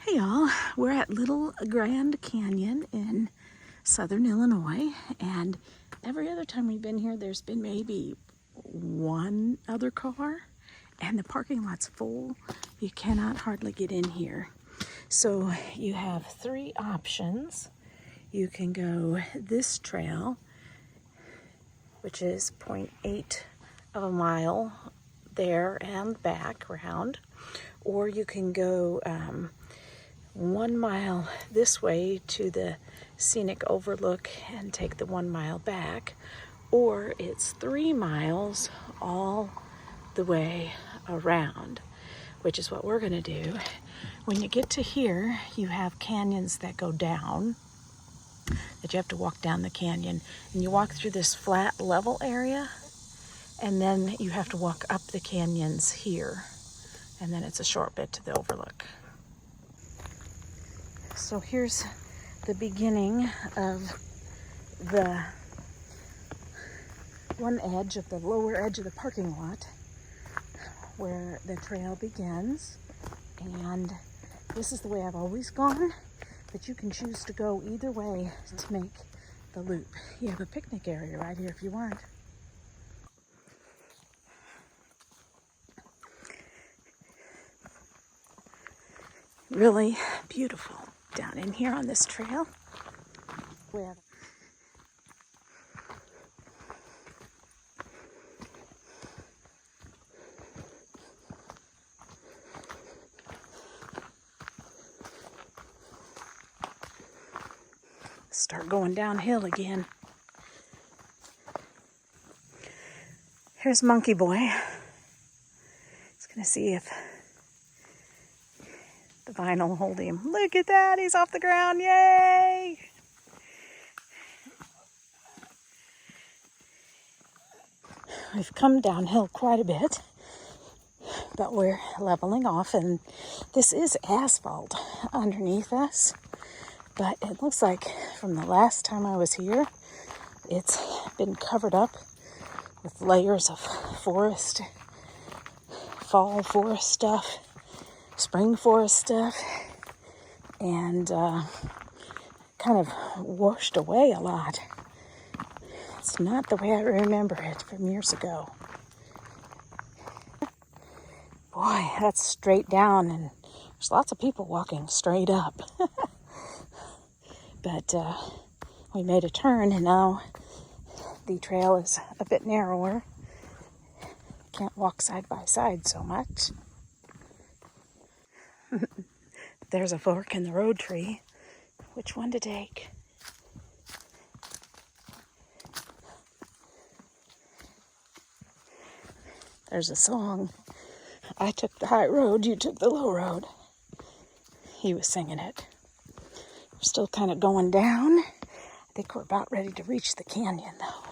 Hey y'all, we're at Little Grand Canyon in southern Illinois, and every other time we've been here there's been maybe one other car and the parking lot's full. You cannot hardly get in here. So you have three options. You can go this trail, which is 0.8 of a mile there and back around, or you can go 1 mile this way to the Scenic overlook and take the 1 mile back, or it's 3 miles all the way around, which is what we're going to do. When you get to here, you have canyons that go down, that you have to walk down the canyon, and you walk through this flat level area, and then you have to walk up the canyons here, and then it's a short bit to the overlook. So here's the beginning of the one edge of the lower edge of the parking lot where the trail begins, and this is the way I've always gone, but you can choose to go either way to make the loop. You have a picnic area right here if you want. Really beautiful down in here on this trail. We have start going downhill again. Here's Monkey Boy. He's gonna see if the vine will hold him. Look at that, he's off the ground, yay! We've come downhill quite a bit, but we're leveling off, and this is asphalt underneath us, but it looks like from the last time I was here, it's been covered up with layers of forest, fall forest stuff, spring forest stuff, and kind of washed away a lot. It's not the way I remember it from years ago. Boy, that's straight down, and there's lots of people walking straight up. But we made a turn, and now the trail is a bit narrower. Can't walk side by side so much. There's a fork in the road tree. Which one to take? There's a song. I took the high road, you took the low road. He was singing it. We're still kind of going down. I think we're about ready to reach the canyon though.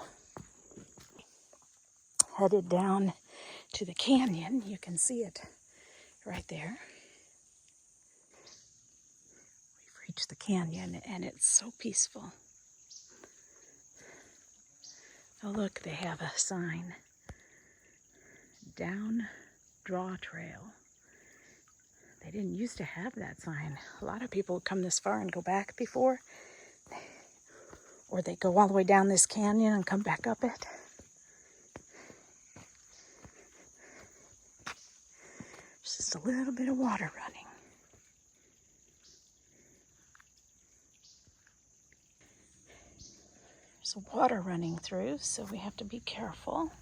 Headed down to the canyon. You can see it right there. We've reached the canyon and it's so peaceful. Oh look, they have a sign. Down Draw Trail. They didn't used to have that sign. A lot of people would come this far and go back before, or they go all the way down this canyon and come back up it. There's just a little bit of water running. There's water running through, so we have to be careful.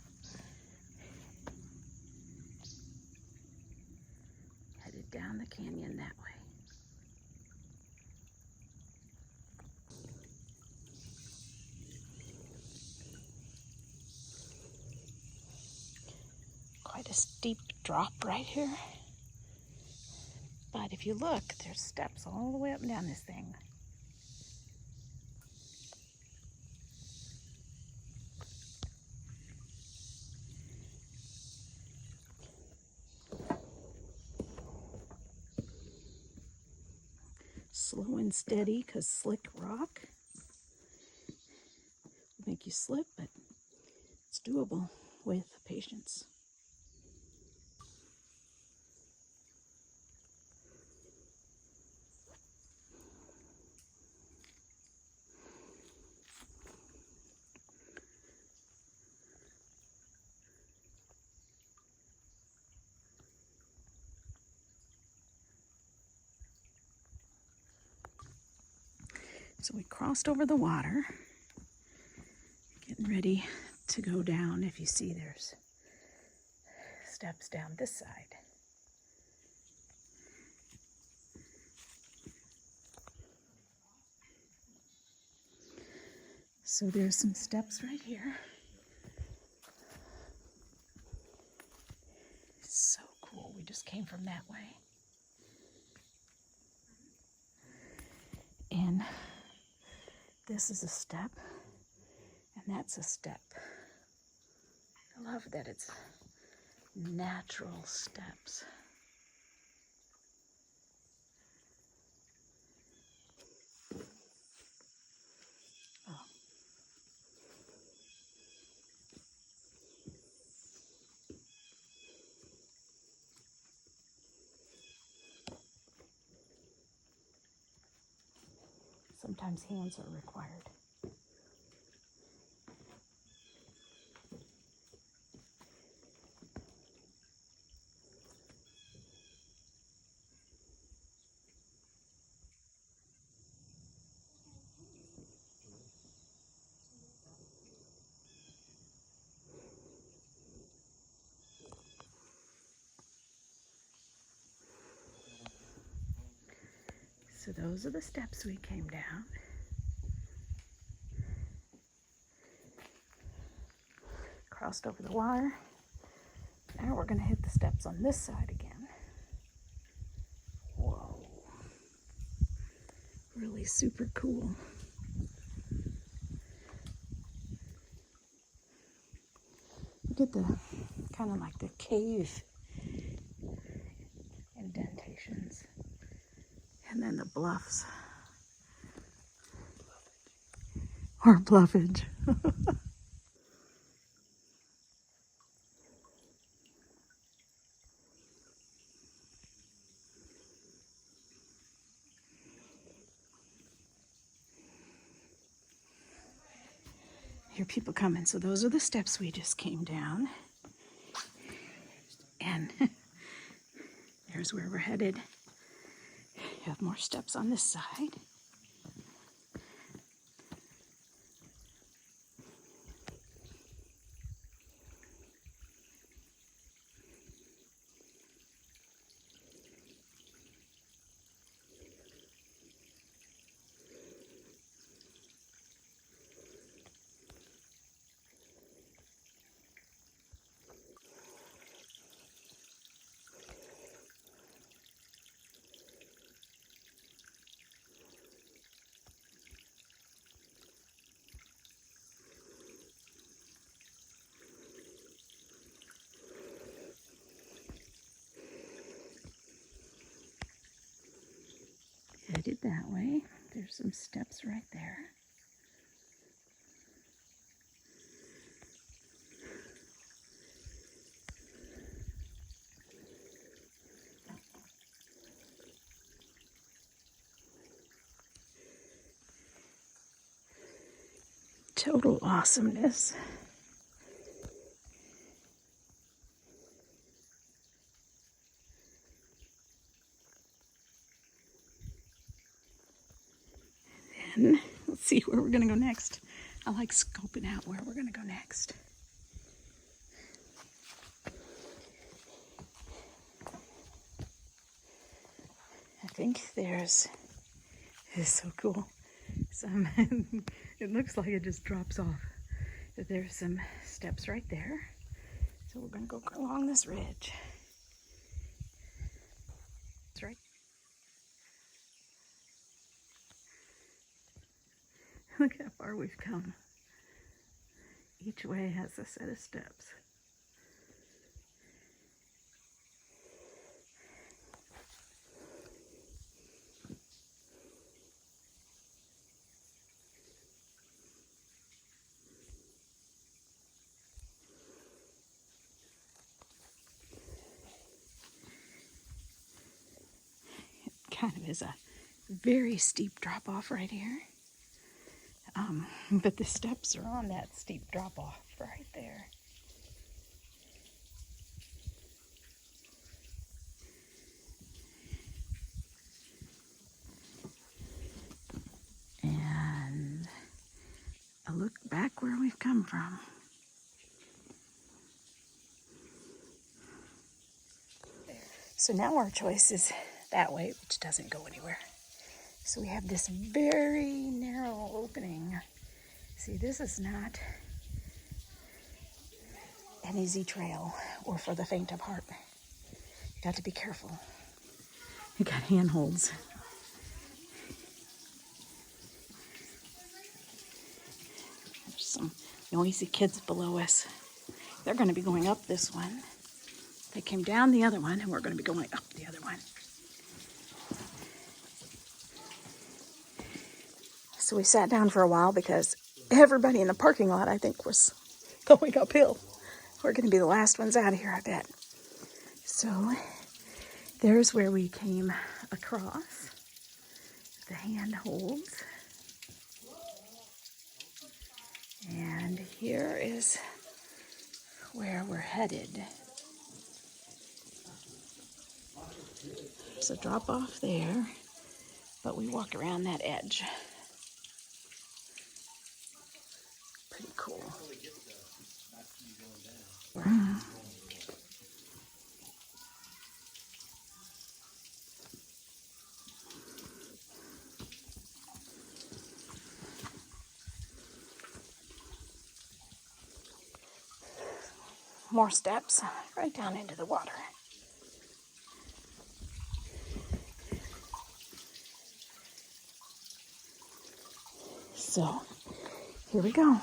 Headed down the canyon that way. Quite a steep drop right here. But if you look, there's steps all the way up and down this thing. Slow and steady, because slick rock will make you slip, but it's doable with patience. So we crossed over the water, getting ready to go down. If you see, there's steps down this side. So there's some steps right here. It's so cool. We just came from that way. And this is a step, and that's a step. I love that it's natural steps. Oh. Sometimes hands are required. So those are the steps we came down. Crossed over the water. Now we're going to hit the steps on this side again. Whoa. Really super cool. Look at the kind of like the cave indentations. And then the bluffs. Or bluffage. Here are people coming. So those are the steps we just came down. And there's where we're headed. We have more steps on this side. Headed that way. There's some steps right there. Total awesomeness. And let's see where we're going to go next. I like scoping out where we're going to go next. I think there's, it's so cool. Some, it looks like it just drops off. But there's some steps right there. So we're going to go along this ridge. That's right. Look how far we've come. Each way has a set of steps. Kind of is a very steep drop off right here. But the steps are on that steep drop off right there. And from. So now our choice is that way, which doesn't go anywhere. So we have this very narrow opening. See, this is not an easy trail or for the faint of heart. You got to be careful. You got handholds. There's some noisy kids below us. They're going to be going up this one. They came down the other one, and we're going to be going up the other one. So we sat down for a while because everybody in the parking lot, I think, was going uphill. We're going to be the last ones out of here, I bet. So there's where we came across the handholds. And here is where we're headed. There's a drop off there, but we walk around that edge. Pretty cool. More steps right down into the water. So here we go.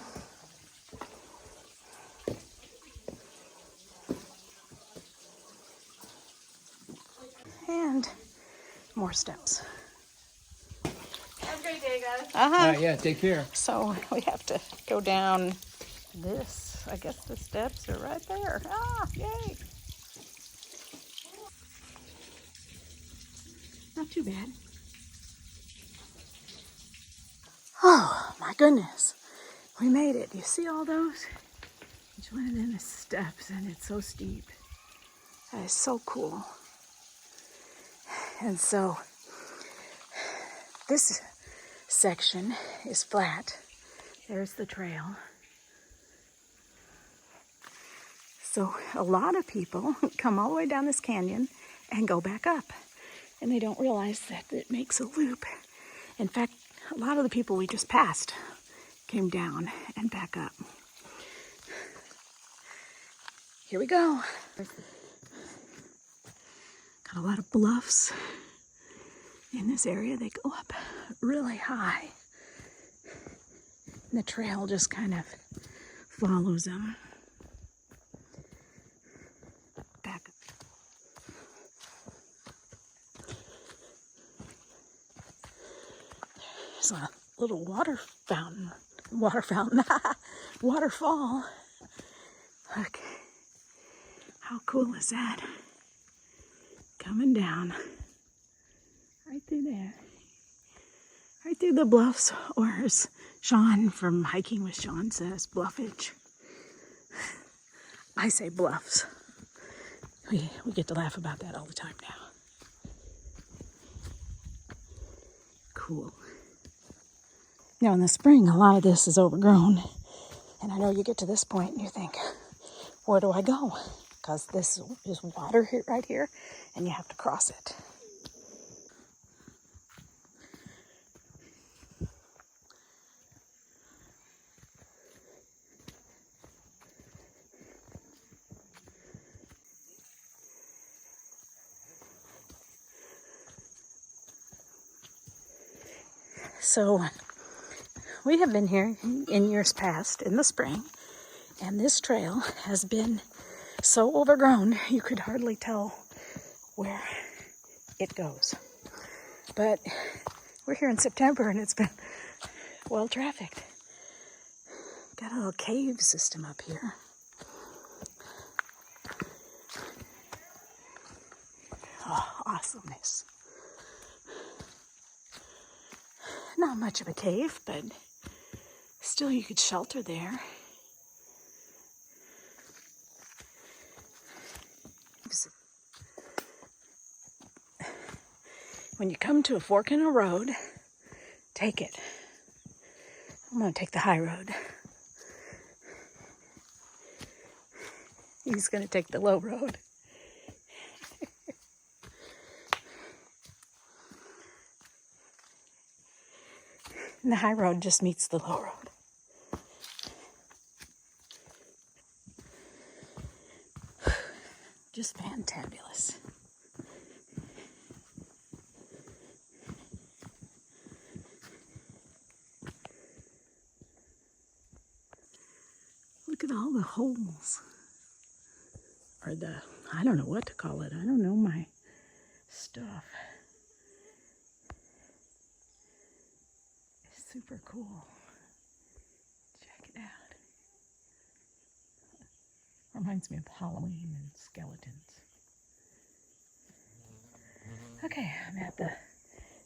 And more steps. Have a great day, guys. Yeah, take care. So we have to go down this. I guess the steps are right there. Ah, yay. Not too bad. Oh, my goodness. We made it. You see all those? Each one of them is steps, and it's so steep. That is so cool. And so this section is flat. There's the trail. So a lot of people come all the way down this canyon and go back up. And they don't realize that it makes a loop. In fact, a lot of the people we just passed came down and back up. Here we go. Got a lot of bluffs in this area. They go up really high. And the trail just kind of follows them. Back up. There's a little waterfall. Look, how cool is that? Coming down right through there, right through the bluffs, or as Sean from Hiking with Sean says, bluffage. I say bluffs. We get to laugh about that all the time now. Cool. Now in the spring, a lot of this is overgrown. And I know you get to this point and you think, where do I go? Because this is water here, right here, and you have to cross it. So we have been here in years past in the spring, and this trail has been so overgrown you could hardly tell where it goes. But we're here in September and it's been well trafficked. Got a little cave system up here. Oh, awesomeness. Not much of a cave, but still you could shelter there. When you come to a fork in a road, take it. I'm going to take the high road. He's going to take the low road. And the high road just meets the low road. Just fantabulous. Look at all the holes. Or I don't know what to call it. I don't know my stuff. It's super cool. Check it out. Reminds me of Halloween and skeletons. Okay, I'm at the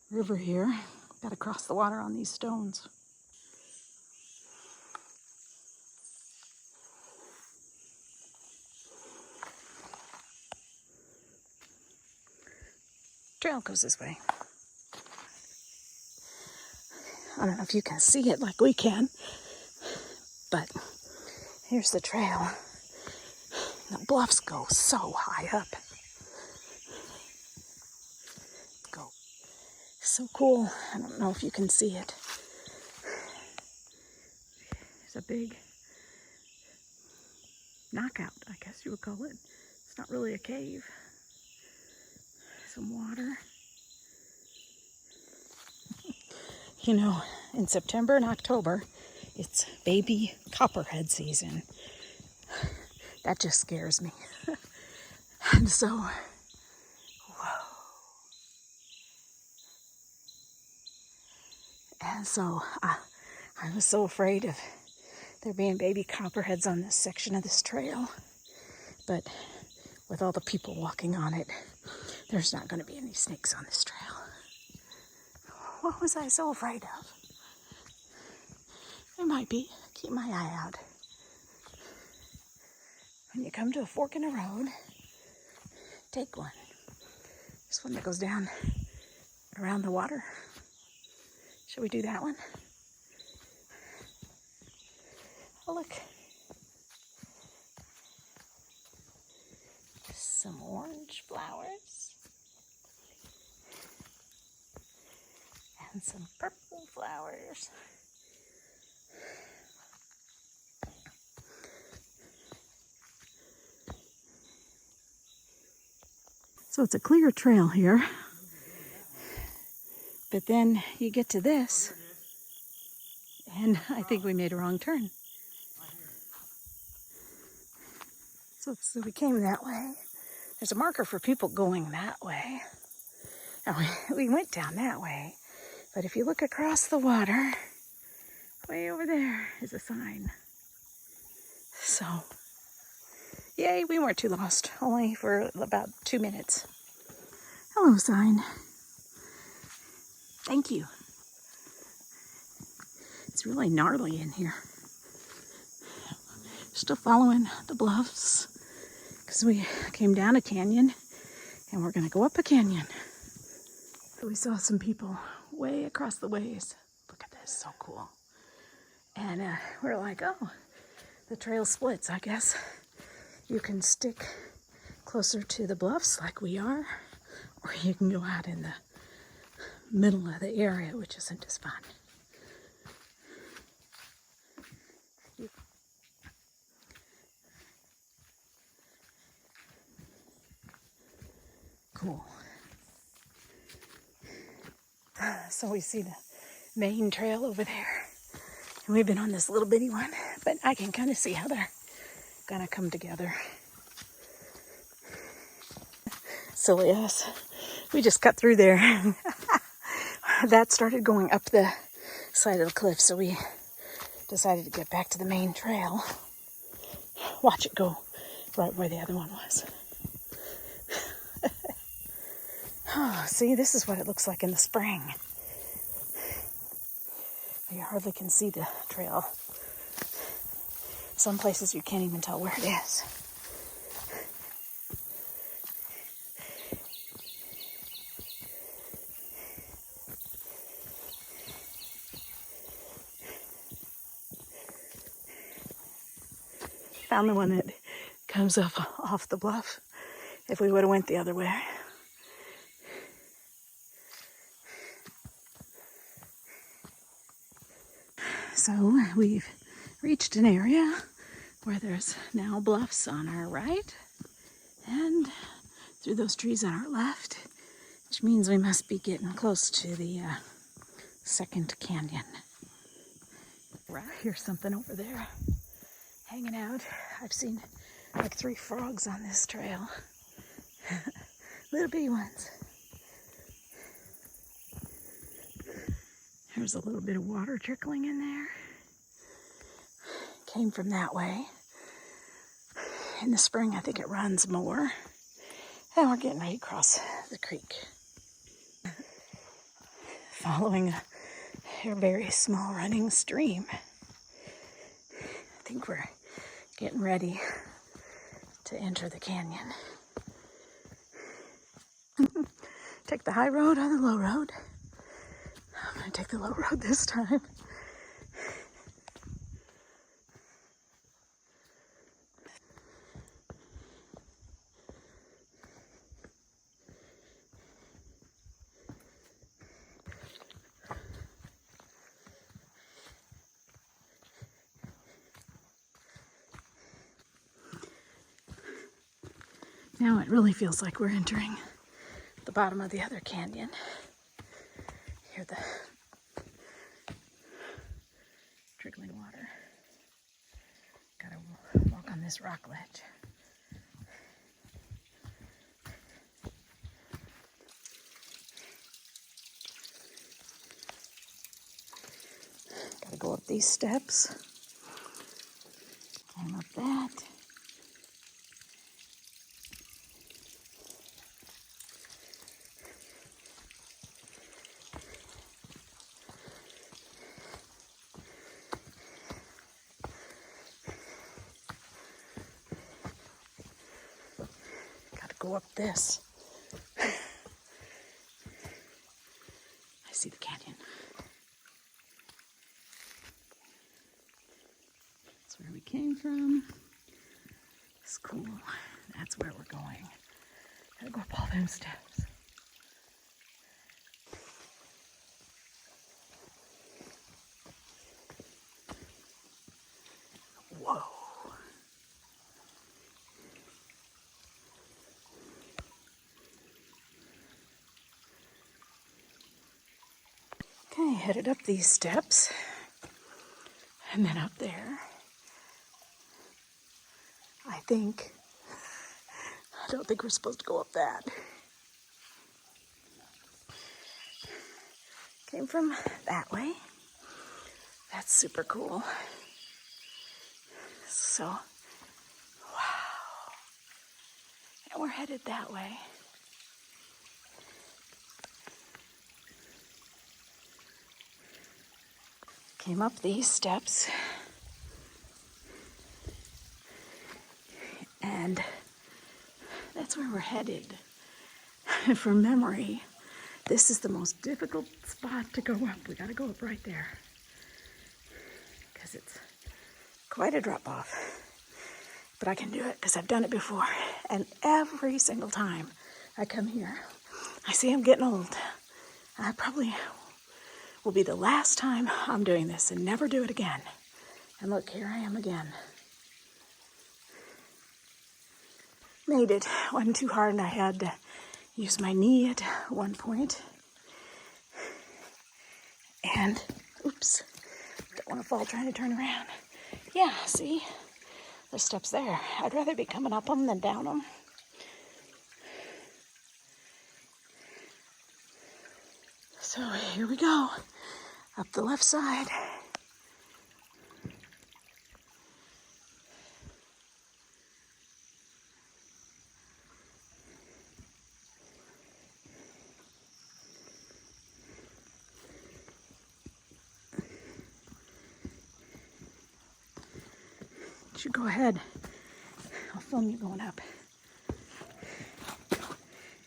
river here. Got to cross the water on these stones. Trail goes this way. I don't know if you can see it like we can, but here's the trail. The bluffs go so high up. Go. So cool. I don't know if you can see it. There's a big knockout, I guess you would call it. It's not really a cave. Some water. You know, in September and October, it's baby copperhead season. That just scares me. And so, whoa. And so I was so afraid of there being baby copperheads on this section of this trail. But with all the people walking on it, there's not going to be any snakes on this trail. What was I so afraid of? There might be. Keep my eye out. When you come to a fork in a road, take one. This one that goes down around the water. Shall we do that one? Oh, look. Some orange flowers. And some purple flowers. So it's a clear trail here, but then you get to this, and I think we made a wrong turn. So we came that way. There's a marker for people going that way. And we went down that way, but if you look across the water, way over there is a sign. So, yay, we weren't too lost, only for about 2 minutes. Hello, sign. Thank you. It's really gnarly in here. Still following the bluffs because we came down a canyon and we're going to go up a canyon. So we saw some people way across the ways. Look at this, so cool. And we're like, oh, the trail splits, I guess. You can stick closer to the bluffs like we are, or you can go out in the middle of the area, which isn't as fun. Cool. So we see the main trail over there. And we've been on this little bitty one, but I can kind of see how they're gonna come together. Silly us. We just cut through there. That started going up the side of the cliff, so we decided to get back to the main trail. Watch it go right where the other one was. Oh, see, this is what it looks like in the spring. You hardly can see the trail. Some places you can't even tell where it is. Found the one that comes up off the bluff if we would have went the other way. So we've reached an area where there's now bluffs on our right and through those trees on our left, which means we must be getting close to the second canyon. Here's something over there hanging out. I've seen like 3 frogs on this trail. Little bitty ones. There's a little bit of water trickling in there. Came from that way. In the spring, I think it runs more. And we're getting ready to cross the creek. Following a very small running stream. I think we're getting ready to enter the canyon. Take the high road or the low road. I'm going to take the low road this time. Now it really feels like we're entering the bottom of the other canyon. Hear the trickling water. Gotta walk on this rock ledge. Gotta go up these steps. Climb up that. Go up this. I see the canyon. That's where we came from. It's cool. That's where we're going. Gotta go up all them steps. Whoa. Okay, headed up these steps and then up there. I don't think we're supposed to go up that. Came from that way. That's super cool. So, wow. And we're headed that way. Came up these steps. And that's where we're headed. From memory, this is the most difficult spot to go up. We gotta go up right there. Because it's quite a drop off. But I can do it because I've done it before. And every single time I come here, I see I'm getting old. I probably will be the last time I'm doing this and never do it again. And look, here I am again. Made it. Wasn't too hard and I had to use my knee at one point. And, oops, don't want to fall trying to turn around. Yeah, see? There's steps there. I'd rather be coming up them than down them. So here we go. Up the left side. You go ahead. I'll film you going up.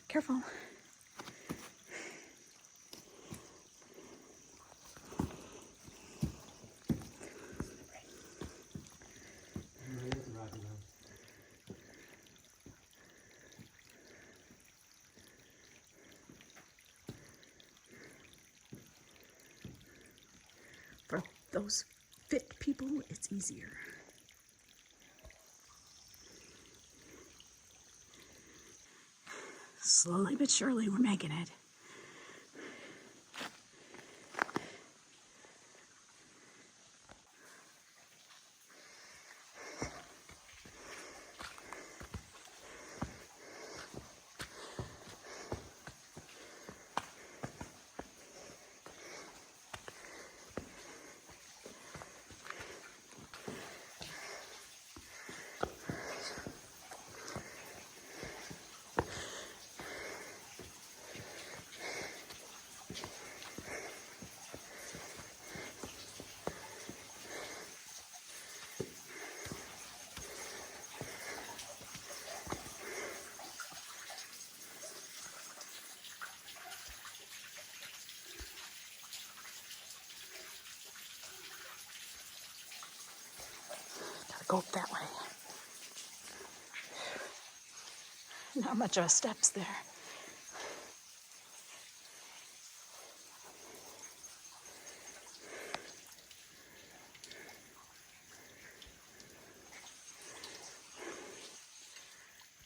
Careful. For those fit people, it's easier. Slowly but surely, we're making it. Gotta go up that way. Not much of a steps there.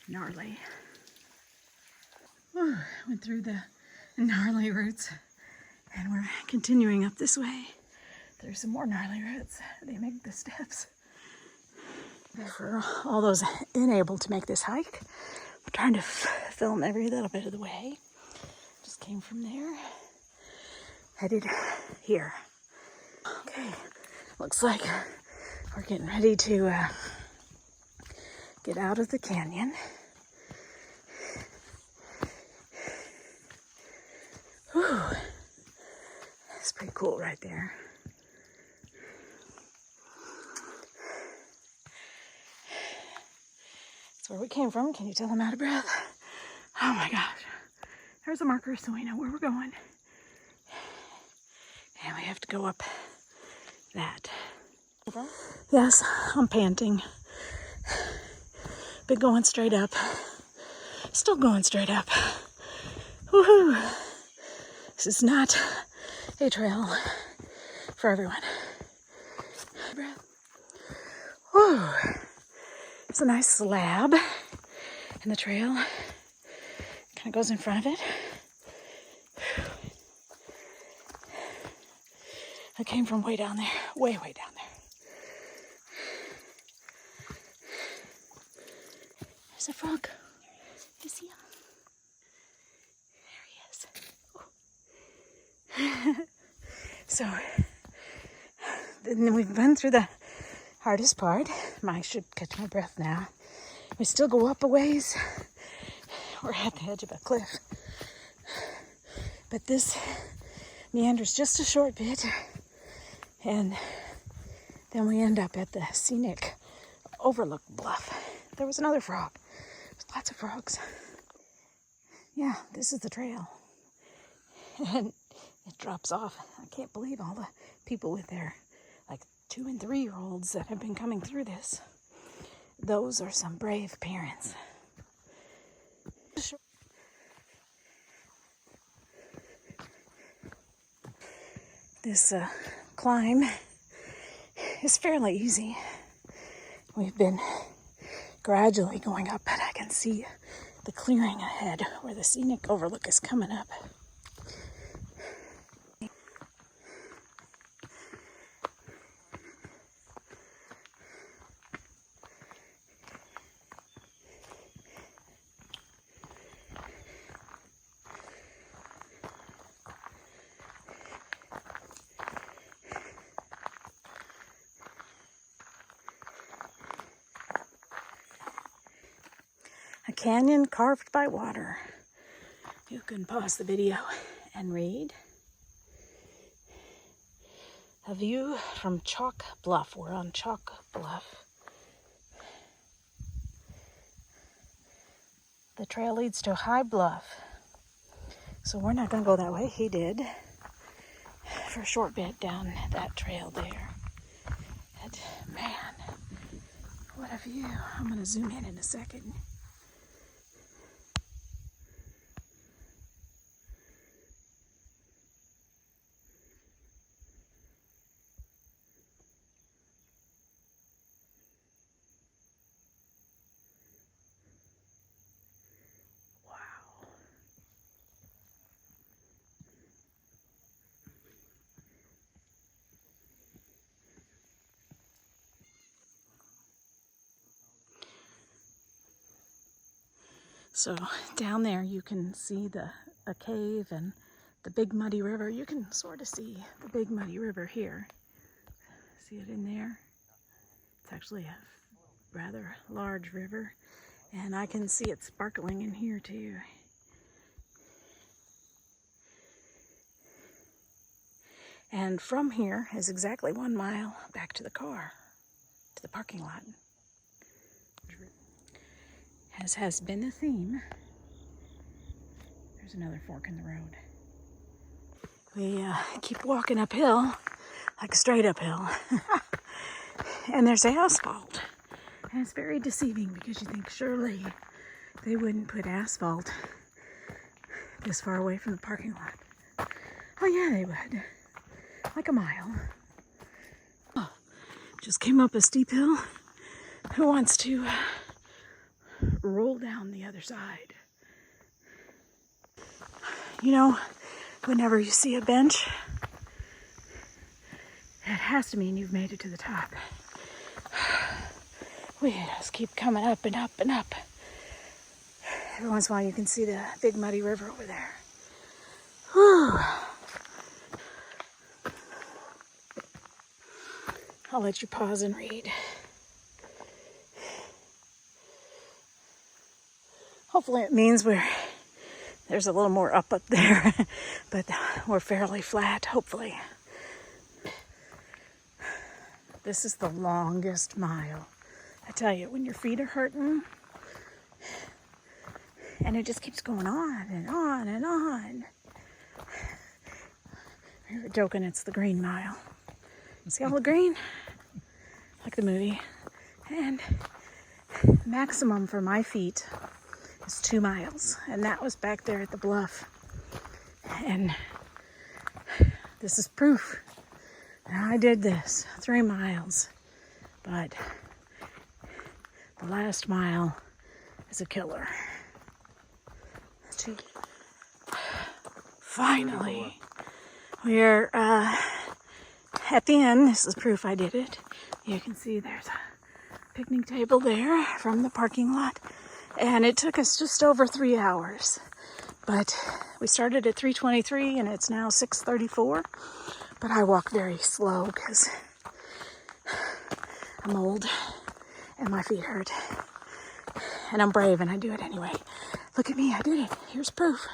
Gnarly. Whew, went through the gnarly roots and we're continuing up this way. There's some more gnarly roots. They make the steps. For all those unable to make this hike, I'm trying to film every little bit of the way. Just came from there, headed here. Okay, looks like we're getting ready to get out of the canyon. Whew. It's pretty cool right there. That's where we came from. Can you tell I'm out of breath? Oh my gosh. There's a marker so we know where we're going. And we have to go up that. Yes, I'm panting. Been going straight up. Still going straight up. Woohoo! This is not a trail for everyone. Breath. Whew. It's a nice slab, and the trail kind of goes in front of it. I came from way down there, way down there. There's a frog. You see him? There he is. So, then we've been through the hardest part. I should catch my breath now. We still go up a ways. We're at the edge of a cliff. But this meanders just a short bit. And then we end up at the Scenic overlook bluff. There was another frog. There's lots of frogs. Yeah, this is the trail. And it drops off. I can't believe all the people with their 2 and 3 year olds that have been coming through this. Those are some brave parents. This climb is fairly easy. We've been gradually going up, but I can see the clearing ahead where the scenic overlook is coming up. A canyon carved by water. You can pause the video and read. A view from Chalk Bluff. We're on Chalk Bluff. The trail leads to a high bluff. So we're not going to go that way. He did for a short bit down that trail there. But man, what a view. I'm going to zoom in a second. So down there you can see a cave and the big muddy river. You can sort of see the big muddy river here. See it in there? It's actually a rather large river, and I can see it sparkling in here too. And from here is exactly 1 mile back to the car, to the parking lot. As has been the theme, there's another fork in the road. We keep walking uphill, like straight uphill, and there's asphalt. And it's very deceiving because you think surely they wouldn't put asphalt this far away from the parking lot. Oh yeah, they would. Like a mile. Oh, just came up a steep hill. Who wants to roll down the other side? You know, whenever you see a bench, it has to mean you've made it to the top. We just keep coming up and up and up. Every once in a while you can see the big muddy river over there. Whew. I'll let you pause and read. Hopefully it means there's a little more up there, but we're fairly flat, hopefully. This is the longest mile. I tell you, when your feet are hurting, and it just keeps going on and on and on. We were joking, it's the Green Mile. See all the green? Like the movie. And maximum for my feet is 2 miles. And that was back there at the bluff. And this is proof. Now I did this 3 miles. But the last mile is a killer. Finally, we're at the end. This is proof I did it. You can see there's a picnic table there from the parking lot. And it took us just over 3 hours. But we started at 3:23 and it's now 6:34. But I walk very slow because I'm old and my feet hurt. And I'm brave and I do it anyway. Look at me, I did it. Here's proof.